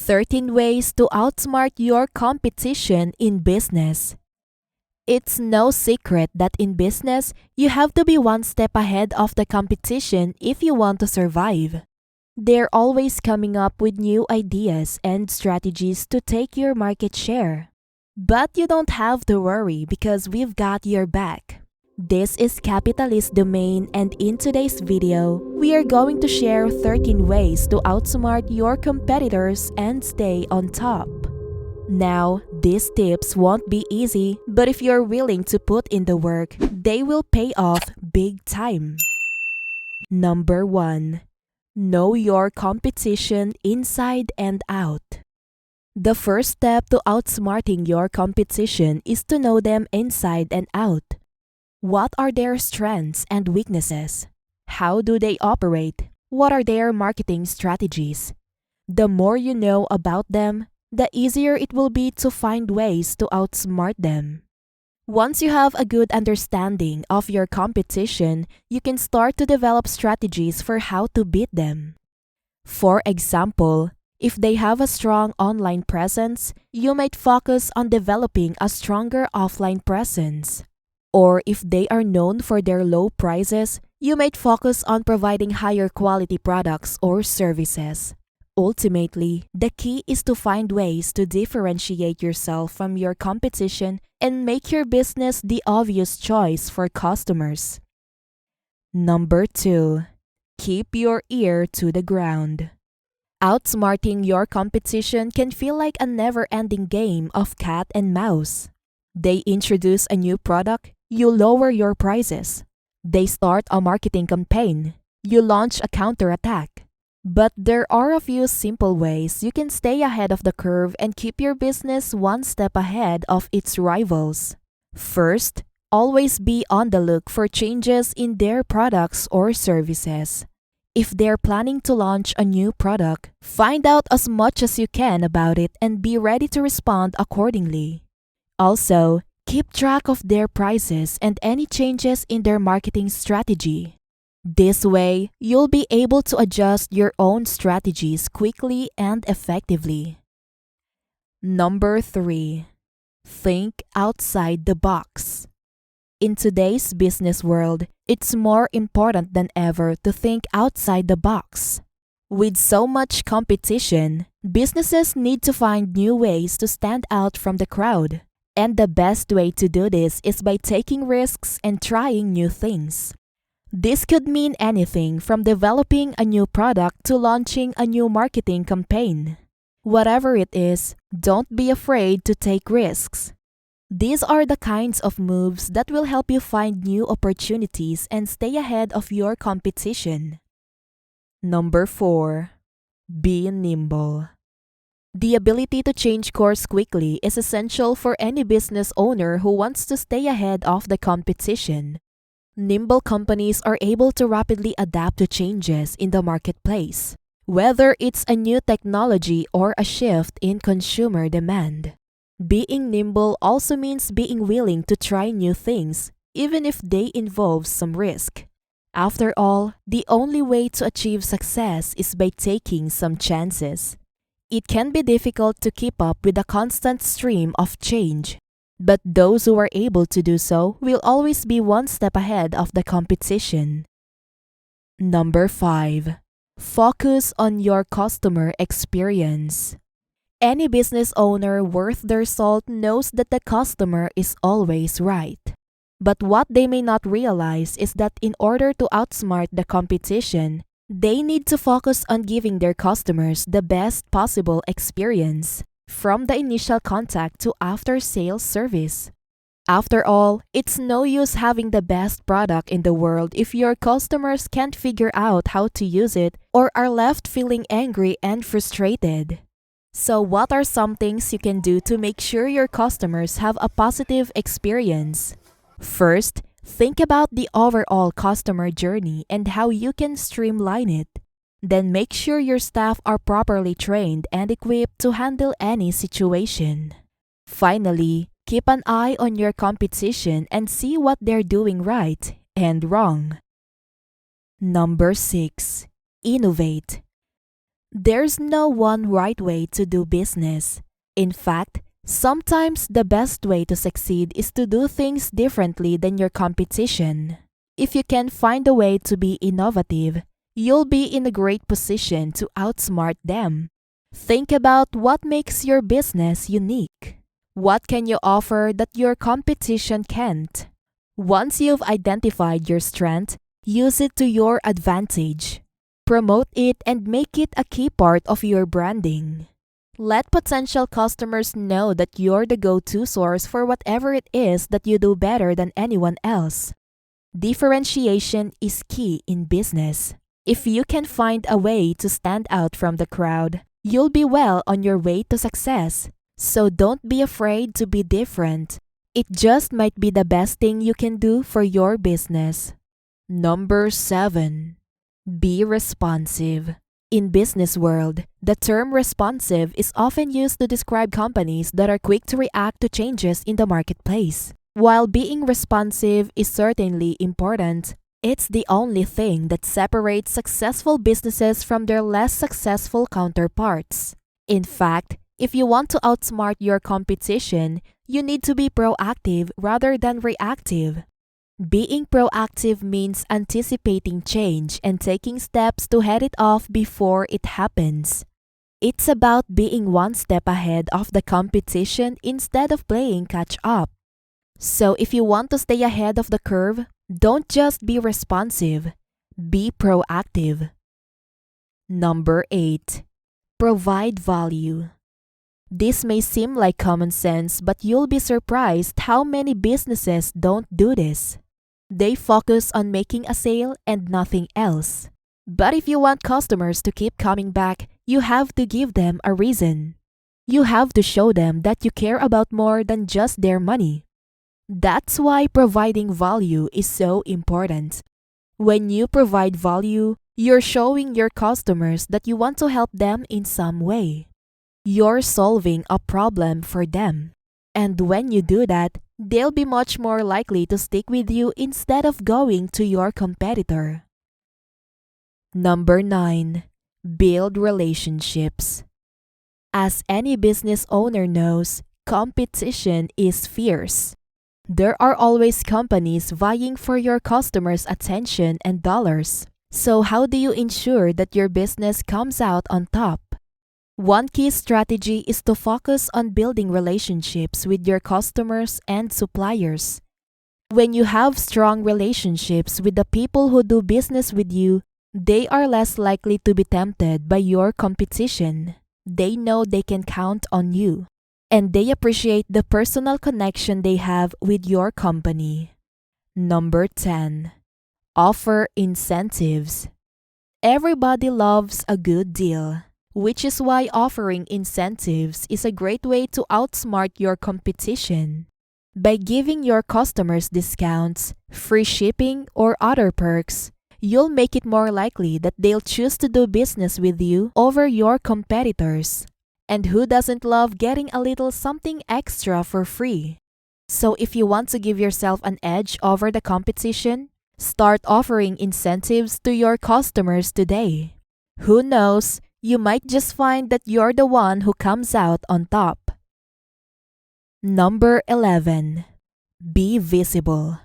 13 ways to outsmart your competition in business. It's no secret that in business, you have to be one step ahead of the competition if you want to survive. They're always coming up with new ideas and strategies to take your market share. But you don't have to worry because we've got your back. This is Capitalist Domain, and in today's video, we are going to share 13 ways to outsmart your competitors and stay on top. Now, these tips won't be easy, but if you're willing to put in the work, they will pay off big time. Number 1. Know your competition inside and out. The first step to outsmarting your competition is to know them inside and out. What are their strengths and weaknesses? How do they operate? What are their marketing strategies? The more you know about them, the easier it will be to find ways to outsmart them. Once you have a good understanding of your competition, you can start to develop strategies for how to beat them. For example, if they have a strong online presence, you might focus on developing a stronger offline presence. Or if they are known for their low prices, you might focus on providing higher quality products or services. Ultimately, the key is to find ways to differentiate yourself from your competition and make your business the obvious choice for customers. Number 2. Keep your ear to the ground. Outsmarting your competition can feel like a never-ending game of cat and mouse. They introduce a new product, you lower your prices. They start a marketing campaign, you launch a counterattack. But there are a few simple ways you can stay ahead of the curve and keep your business one step ahead of its rivals. First, always be on the look for changes in their products or services. If they're planning to launch a new product, find out as much as you can about it and be ready to respond accordingly. Also, keep track of their prices and any changes in their marketing strategy. This way, you'll be able to adjust your own strategies quickly and effectively. Number 3. Think outside the box. In today's business world, it's more important than ever to think outside the box. With so much competition, businesses need to find new ways to stand out from the crowd. And the best way to do this is by taking risks and trying new things. This could mean anything from developing a new product to launching a new marketing campaign. Whatever it is, don't be afraid to take risks. These are the kinds of moves that will help you find new opportunities and stay ahead of your competition. Number 4. Be nimble. The ability to change course quickly is essential for any business owner who wants to stay ahead of the competition. Nimble companies are able to rapidly adapt to changes in the marketplace, whether it's a new technology or a shift in consumer demand. Being nimble also means being willing to try new things, even if they involve some risk. After all, the only way to achieve success is by taking some chances. It can be difficult to keep up with the constant stream of change, but those who are able to do so will always be one step ahead of the competition. Number 5. Focus on your customer experience. Any business owner worth their salt knows that the customer is always right. But what they may not realize is that in order to outsmart the competition, they need to focus on giving their customers the best possible experience, from the initial contact to after-sales service. After all, it's no use having the best product in the world if your customers can't figure out how to use it or are left feeling angry and frustrated. So what are some things you can do to make sure your customers have a positive experience? First, think about the overall customer journey and how you can streamline it. Then make sure your staff are properly trained and equipped to handle any situation. Finally, keep an eye on your competition and see what they're doing right and wrong. Number 6. Innovate. There's no one right way to do business. In fact, sometimes the best way to succeed is to do things differently than your competition. If you can find a way to be innovative, you'll be in a great position to outsmart them. Think about what makes your business unique. What can you offer that your competition can't? Once you've identified your strength, use it to your advantage. Promote it and make it a key part of your branding. Let potential customers know that you're the go-to source for whatever it is that you do better than anyone else. Differentiation is key in business. If you can find a way to stand out from the crowd, you'll be well on your way to success. So don't be afraid to be different. It just might be the best thing you can do for your business. Number 7. Be responsive. In business world, the term responsive is often used to describe companies that are quick to react to changes in the marketplace. While being responsive is certainly important, it's the only thing that separates successful businesses from their less successful counterparts. In fact, if you want to outsmart your competition, you need to be proactive rather than reactive. Being proactive means anticipating change and taking steps to head it off before it happens. It's about being one step ahead of the competition instead of playing catch up. So if you want to stay ahead of the curve, don't just be responsive, be proactive. Number 8. Provide value. This may seem like common sense, but you'll be surprised how many businesses don't do this. They focus on making a sale and nothing else. But if you want customers to keep coming back, you have to give them a reason. You have to show them that you care about more than just their money. That's why providing value is so important. When you provide value, you're showing your customers that you want to help them in some way. You're solving a problem for them. And when you do that, they'll be much more likely to stick with you instead of going to your competitor. Number 9. Build relationships. As any business owner knows, competition is fierce. There are always companies vying for your customers' attention and dollars. So how do you ensure that your business comes out on top? One key strategy is to focus on building relationships with your customers and suppliers. When you have strong relationships with the people who do business with you, they are less likely to be tempted by your competition. They know they can count on you, and they appreciate the personal connection they have with your company. Number 10. Offer incentives. Everybody loves a good deal, which is why offering incentives is a great way to outsmart your competition. By giving your customers discounts, free shipping, or other perks, you'll make it more likely that they'll choose to do business with you over your competitors. And who doesn't love getting a little something extra for free? So if you want to give yourself an edge over the competition, start offering incentives to your customers today. Who knows, you might just find that you're the one who comes out on top. Number 11. Be visible.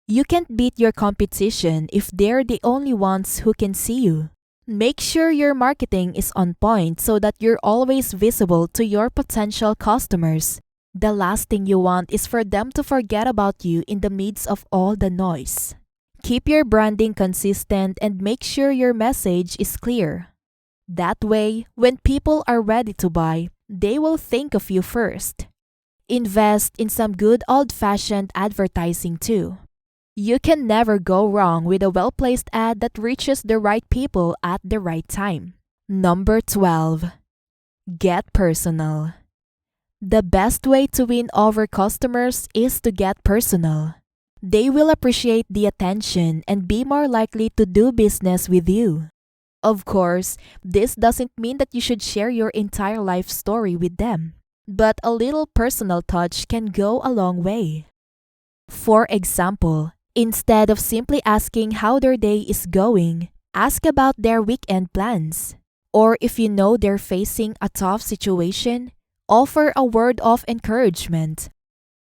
You can't beat your competition if they're the only ones who can see you. Make sure your marketing is on point so that you're always visible to your potential customers. The last thing you want is for them to forget about you in the midst of all the noise. Keep your branding consistent and make sure your message is clear. That way, when people are ready to buy, they will think of you first. Invest in some good old-fashioned advertising too. You can never go wrong with a well-placed ad that reaches the right people at the right time. Number 12. Get personal. The best way to win over customers is to get personal. They will appreciate the attention and be more likely to do business with you. Of course, this doesn't mean that you should share your entire life story with them, but a little personal touch can go a long way. For example, instead of simply asking how their day is going, ask about their weekend plans. Or if you know they're facing a tough situation, offer a word of encouragement.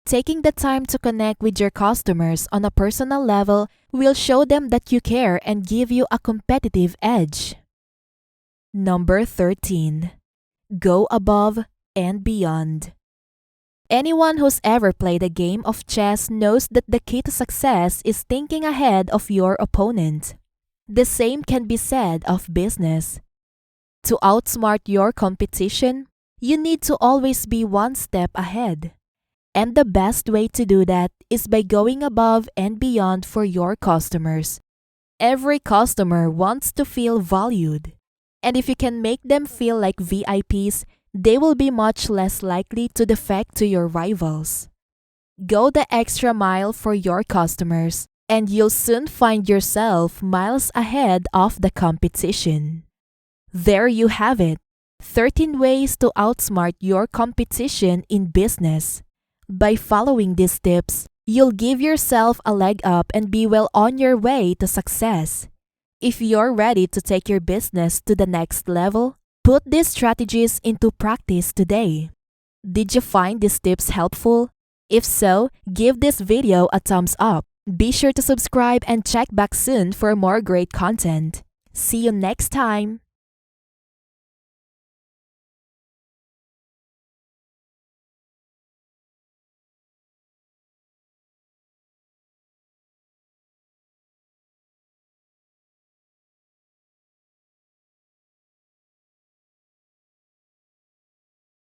Taking the time to connect with your customers on a personal level will show them that you care and give you a competitive edge. Number 13. Go above and beyond. Anyone who's ever played a game of chess knows that the key to success is thinking ahead of your opponent. The same can be said of business. To outsmart your competition, you need to always be one step ahead. And the best way to do that is by going above and beyond for your customers. Every customer wants to feel valued. And if you can make them feel like VIPs, they will be much less likely to defect to your rivals. Go the extra mile for your customers, and you'll soon find yourself miles ahead of the competition. There you have it, 13 ways to outsmart your competition in business. By following these tips, you'll give yourself a leg up and be well on your way to success. If you're ready to take your business to the next level, put these strategies into practice today. Did you find these tips helpful? If so, give this video a thumbs up. Be sure to subscribe and check back soon for more great content. See you next time!